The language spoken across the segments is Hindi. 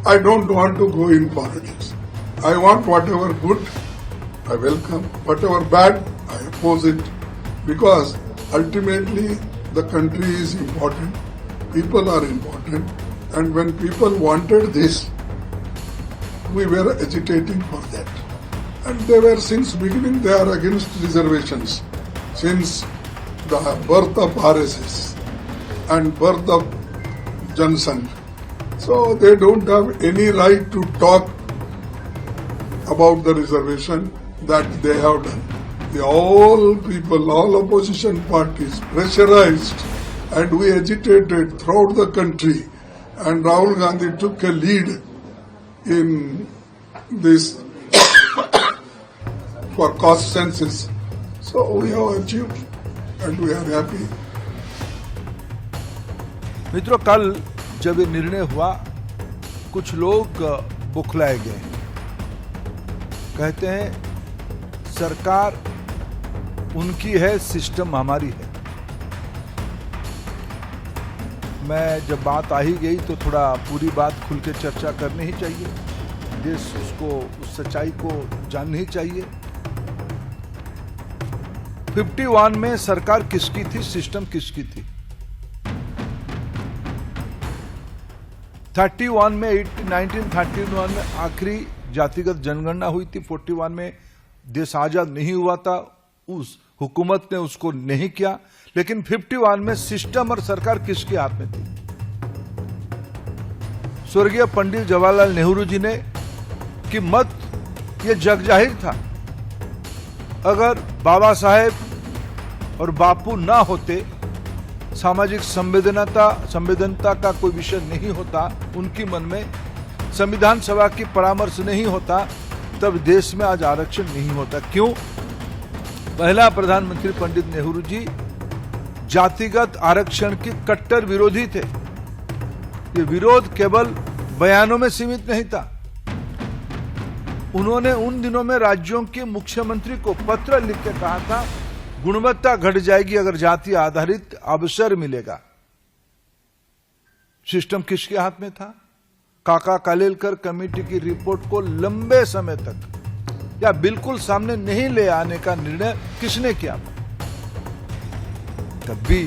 I don't want to go in politics. I want whatever good, I welcome. Whatever bad, I oppose it. Because ultimately, the country is important. People are important. And when people wanted this, we were agitating for that. And they were, since beginning, they are against reservations. Since the birth of RSS and birth of Janasangh. So they don't have any right to talk about the reservation that they have done. All people, all opposition parties pressurized, and we agitated throughout the country, and Rahul Gandhi took a lead in this for cost census. So we have achieved and we are happy. मित्रों, कल जब ये निर्णय हुआ, कुछ लोग बुखलाए गए। कहते हैं सरकार उनकी है, सिस्टम हमारी है। मैं जब बात आ ही गई तो थोड़ा पूरी बात खुल के चर्चा करनी ही चाहिए। देश उसको, उस सच्चाई को जाननी ही चाहिए। 51 में सरकार किसकी थी, सिस्टम किसकी थी? 31 में 1931 में आखिरी जातिगत जनगणना हुई थी। 41 में देश आजाद नहीं हुआ था, उस हुकूमत ने उसको नहीं किया। लेकिन 51 में सिस्टम और सरकार किसके हाथ में थी? स्वर्गीय पंडित जवाहरलाल नेहरू जी ने कि मत ये जग जाहिर था। अगर बाबा साहेब और बापू ना होते, सामाजिक संवेदनता का कोई विषय नहीं होता उनकी मन में, संविधान सभा की परामर्श नहीं होता, तब देश में आज आरक्षण नहीं होता। क्यों? पहला प्रधानमंत्री पंडित नेहरू जी जातिगत आरक्षण के कट्टर विरोधी थे। ये विरोध केवल बयानों में सीमित नहीं था। उन्होंने उन दिनों में राज्यों के मुख्यमंत्री को पत्र लिख के कहा था, गुणवत्ता घट जाएगी अगर जाति आधारित अवसर मिलेगा। सिस्टम किसके हाथ में था? काका कालेलकर कमेटी की रिपोर्ट को लंबे समय तक या बिल्कुल सामने नहीं ले आने का निर्णय किसने किया? तब भी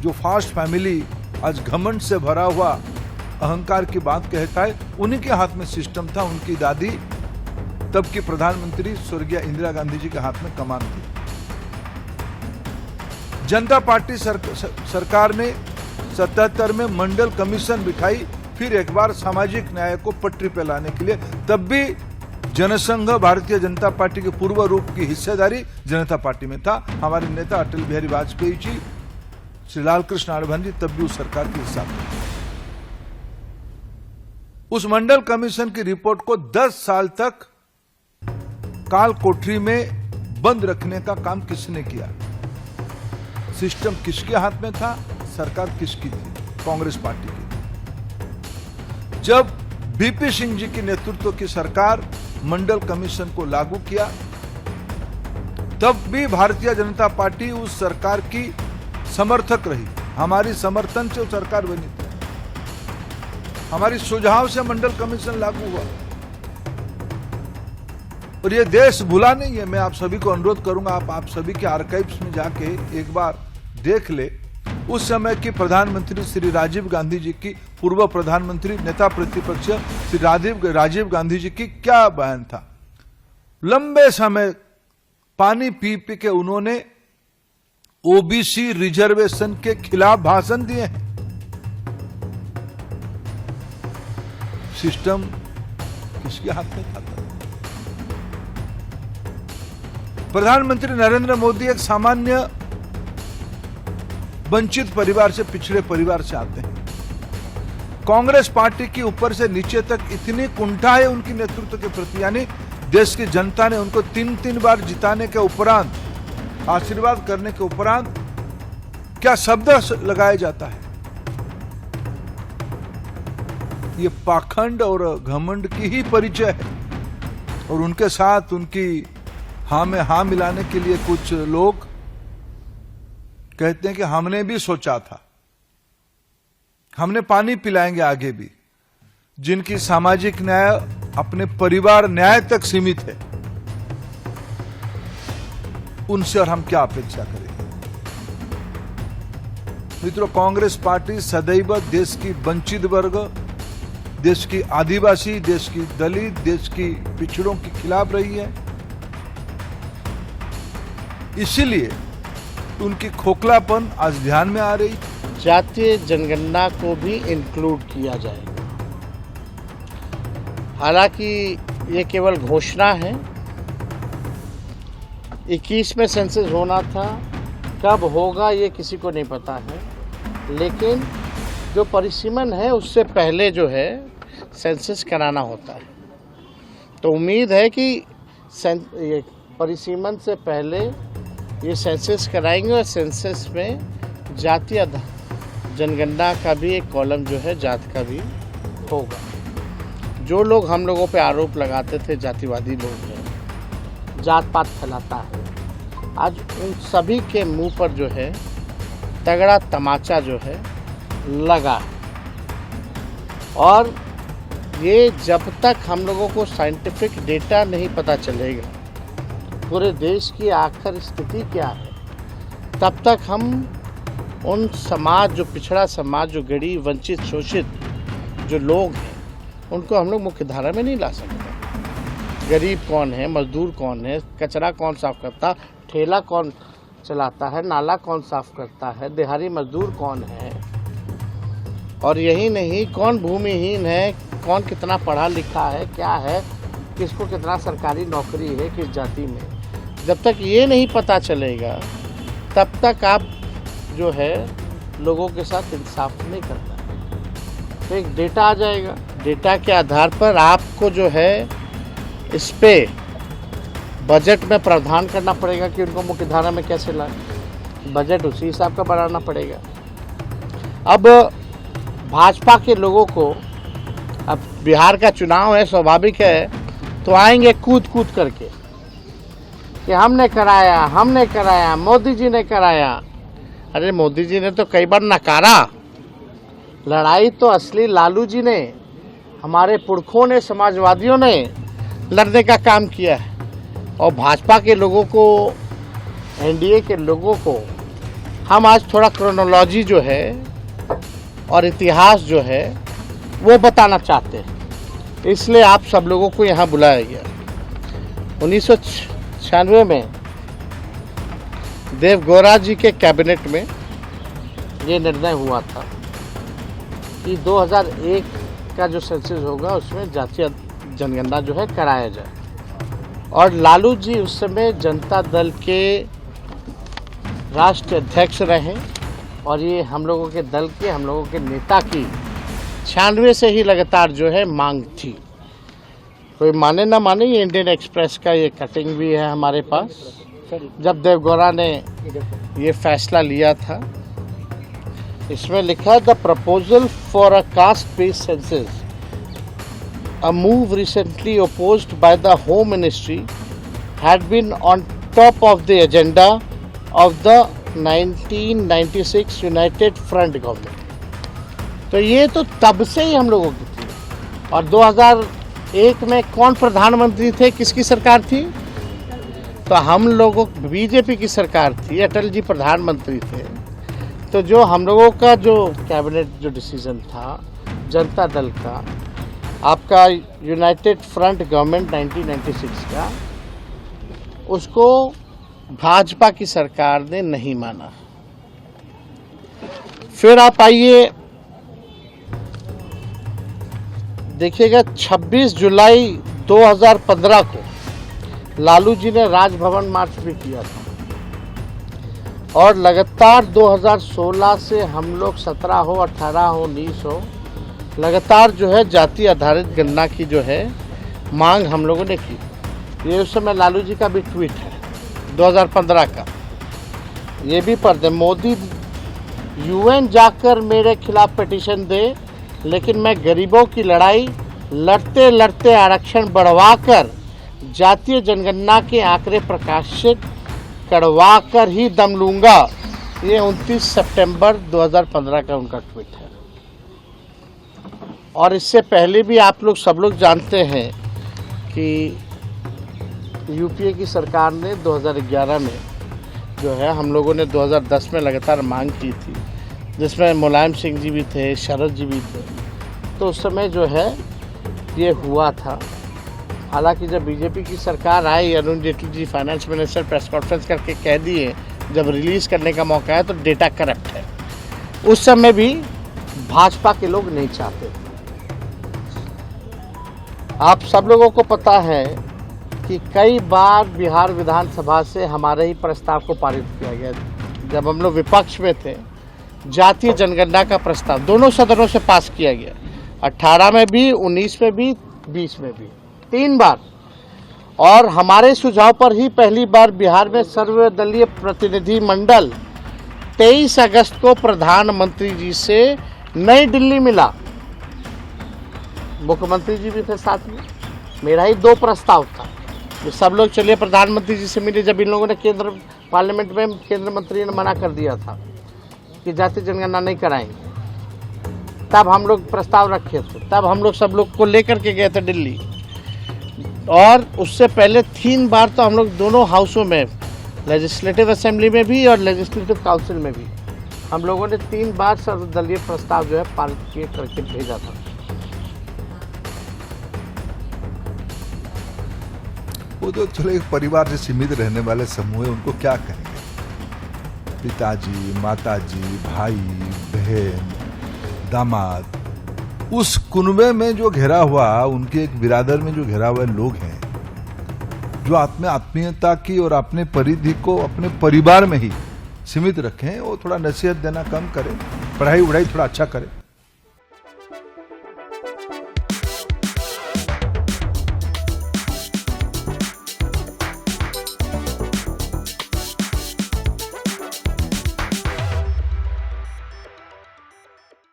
जो फास्ट फैमिली आज घमंड से भरा हुआ अहंकार की बात कहता है, उन्हीं के हाथ में सिस्टम था। उनकी दादी तब की प्रधानमंत्री स्वर्गीय इंदिरा गांधी जी के हाथ में कमान थी। जनता पार्टी सरकार ने 77 में मंडल कमीशन बिठाई, फिर एक बार सामाजिक न्याय को पटरी पे लाने के लिए। तब भी जनसंघ भारतीय जनता पार्टी के पूर्व रूप की हिस्सेदारी जनता पार्टी में था। हमारे नेता अटल बिहारी वाजपेयी जी, श्री लालकृष्ण आडवाणी जी तब भी उस सरकार के हिस्सा थे। उस मंडल कमीशन की रिपोर्ट को 10 साल तक काल कोठरी में बंद रखने का काम किसने किया? सिस्टम किसके हाथ में था? सरकार किसकी थी? कांग्रेस पार्टी की। जब बीपी सिंह जी के नेतृत्व की सरकार मंडल कमीशन को लागू किया, तब भी भारतीय जनता पार्टी उस सरकार की समर्थक रही। हमारी समर्थन से सरकार बनी थी, हमारी सुझाव से मंडल कमीशन लागू हुआ। और ये देश भूला नहीं है। मैं आप सभी को अनुरोध करूंगा, आप सभी के आर्काइव्स में जाके एक बार देख ले। उस समय की प्रधानमंत्री श्री राजीव गांधी जी की, पूर्व प्रधानमंत्री नेता प्रतिपक्ष श्री राजीव गांधी जी की क्या बयान था। लंबे समय पानी पी पी के उन्होंने ओबीसी रिजर्वेशन के खिलाफ भाषण दिए हैं। सिस्टम किसके हाथ में था? प्रधानमंत्री नरेंद्र मोदी एक सामान्य वंचित परिवार से, पिछड़े परिवार से आते हैं। कांग्रेस पार्टी की ऊपर से नीचे तक इतनी कुंठा है उनकी नेतृत्व के प्रति, यानी देश की जनता ने उनको 3 बार जिताने के उपरांत, आशीर्वाद करने के उपरांत क्या शब्द लगाया जाता है? ये पाखंड और घमंड की ही परिचय है। और उनके साथ उनकी हां में हां मिलाने के लिए कुछ लोग कहते हैं कि हमने भी सोचा था, हमने पानी पिलाएंगे आगे भी। जिनकी सामाजिक न्याय अपने परिवार न्याय तक सीमित है, उनसे और हम क्या अपेक्षा करेंगे। मित्रों, कांग्रेस पार्टी सदैव देश की वंचित वर्ग, देश की आदिवासी, देश की दलित, देश की पिछड़ों के खिलाफ रही है। इसीलिए उनकी खोखलापन आज ध्यान में आ रही। जातीय जनगणना को भी इंक्लूड किया जाएगा। हालांकि ये केवल घोषणा है। 21 में सेंसस होना था, कब होगा ये किसी को नहीं पता है, लेकिन जो परिसीमन है उससे पहले जो है सेंसस कराना होता है। तो उम्मीद है कि ये परिसीमन से पहले ये सेंसस कराएंगे और सेंसस में जातीय जनगणना का भी एक कॉलम जो है जात का भी होगा। जो लोग हम लोगों पे आरोप लगाते थे, जातिवादी लोग हैं, जात पात फैलाता है, आज उन सभी के मुंह पर जो है तगड़ा तमाचा जो है लगा है। और ये जब तक हम लोगों को साइंटिफिक डेटा नहीं पता चलेगा पूरे देश की आखिर स्थिति क्या है, तब तक हम उन समाज, जो पिछड़ा समाज, जो गरीब, वंचित, शोषित जो लोग हैं, उनको हम लोग मुख्य धारा में नहीं ला सकते। गरीब कौन है, मजदूर कौन है, कचरा कौन साफ करता, ठेला कौन चलाता है, नाला कौन साफ करता है, दिहाड़ी मजदूर कौन है, और यही नहीं कौन भूमिहीन है, कौन कितना पढ़ा लिखा है, क्या है, किसको कितना सरकारी नौकरी है, किस जाति में। जब तक ये नहीं पता चलेगा तब तक आप जो है लोगों के साथ इंसाफ नहीं करना। तो एक डेटा आ जाएगा, डेटा के आधार पर आपको जो है इस पे बजट में प्रावधान करना पड़ेगा कि उनको मुख्य धारा में कैसे लाए। बजट उसी हिसाब का बनाना पड़ेगा। अब भाजपा के लोगों को, अब बिहार का चुनाव है, स्वाभाविक है, तो आएंगे कूद कूद करके कि हमने कराया, मोदी जी ने कराया। अरे मोदी जी ने तो कई बार नकारा। लड़ाई तो असली लालू जी ने, हमारे पुरखों ने, समाजवादियों ने लड़ने का काम किया है। और भाजपा के लोगों को, एनडीए के लोगों को हम आज थोड़ा क्रोनोलॉजी जो है और इतिहास जो है वो बताना चाहते हैं, इसलिए आप सब लोगों को यहाँ बुलाया गया। 1996 में देवगौड़ा जी के कैबिनेट में ये निर्णय हुआ था कि 2001 का जो सेंसस होगा उसमें जातीय जनगणना जो है कराया जाए। और लालू जी उस समय जनता दल के राष्ट्रीय अध्यक्ष रहे और ये हम लोगों के दल के, हम लोगों के नेता की 96 से ही लगातार जो है मांग थी। कोई माने ना माने, ये इंडियन एक्सप्रेस का ये कटिंग भी है हमारे पास। जब देवगौड़ा ने ये फैसला लिया था, इसमें लिखा the proposal for a caste based census, a move recently opposed by the Home Ministry, had been on top of the agenda of the 1996 United Front government। तो ये तो तब से ही हम लोगों की थी। और 2001 में कौन प्रधानमंत्री थे, किसकी सरकार थी? तो हम लोगों, बीजेपी की सरकार थी, अटल जी प्रधानमंत्री थे। तो जो हम लोगों का जो कैबिनेट जो डिसीजन था जनता दल का, आपका यूनाइटेड फ्रंट गवर्नमेंट 1996 का, उसको भाजपा की सरकार ने नहीं माना। फिर आप आइए देखिएगा, 26 जुलाई 2015 को लालू जी ने राजभवन मार्च भी किया था। और लगातार 2016 से हम लोग 17 हो, 18 हो, 19 हो, लगातार जो है जाति आधारित गणना की जो है मांग हम लोगों ने की। ये उस समय लालू जी का भी ट्वीट है 2015 का, ये भी पढ़ दे। मोदी यूएन जाकर मेरे खिलाफ पिटीशन दे, लेकिन मैं गरीबों की लड़ाई लड़ते लड़ते आरक्षण बढ़वाकर जातीय जनगणना के आंकड़े प्रकाशित करवाकर ही दम लूंगा। ये 29 सितंबर 2015 का उनका ट्वीट है। और इससे पहले भी आप लोग सब लोग जानते हैं कि यूपीए की सरकार ने 2011 में जो है हम लोगों ने 2010 में लगातार मांग की थी, जिसमें मुलायम सिंह जी भी थे, शरद जी भी थे। तो उस समय जो है ये हुआ था। हालांकि जब बीजेपी की सरकार आई, Arun Jaitley ji finance minister press conference करके कह दिए जब रिलीज़ करने का मौका है तो डेटा करप्ट है। उस समय भी भाजपा के लोग नहीं चाहते थे। आप सब लोगों को पता है कि कई बार बिहार विधानसभा से हमारे ही प्रस्ताव को पारित किया गया। जब हम लोग विपक्ष में थे, जातीय जनगणना का प्रस्ताव दोनों सदनों से पास किया गया, 18 में भी, 19 में भी, 20 में भी, 3 बार। और हमारे सुझाव पर ही पहली बार बिहार में सर्वदलीय प्रतिनिधि मंडल 23 अगस्त को प्रधानमंत्री जी से नई दिल्ली मिला। मुख्यमंत्री जी भी थे साथ में। मेरा ही 2 प्रस्ताव था, सब लोग चलिए प्रधानमंत्री जी से मिले। जब इन लोगों ने केंद्र पार्लियामेंट में केंद्र मंत्री ने मना कर दिया था कि जातीय जनगणना नहीं कराएंगे, तब हम लोग प्रस्ताव रखे थे, तब हम लोग सब लोग को लेकर के गए थे दिल्ली। और उससे पहले 3 बार तो हम लोग दोनों हाउसों में, लेजिस्लेटिव असेंबली में भी और लेजिस्लेटिव काउंसिल में भी, हम लोगों ने 3 बार सर्वदलीय प्रस्ताव जो है पारित किए करके भेजा था। वो तो चलो एक परिवार से सीमित रहने वाले समूह है, उनको क्या कहेंगे? पिताजी, माताजी, भाई, बहन, दामाद, उस कुनबे में जो घिरा हुआ, उनके एक बिरादर में जो घिरा हुआ लोग हैं, जो आत्मीयता की और अपने परिधि को अपने परिवार में ही सीमित रखें, वो थोड़ा नसीहत देना कम करें, पढ़ाई वढ़ाई थोड़ा अच्छा करें।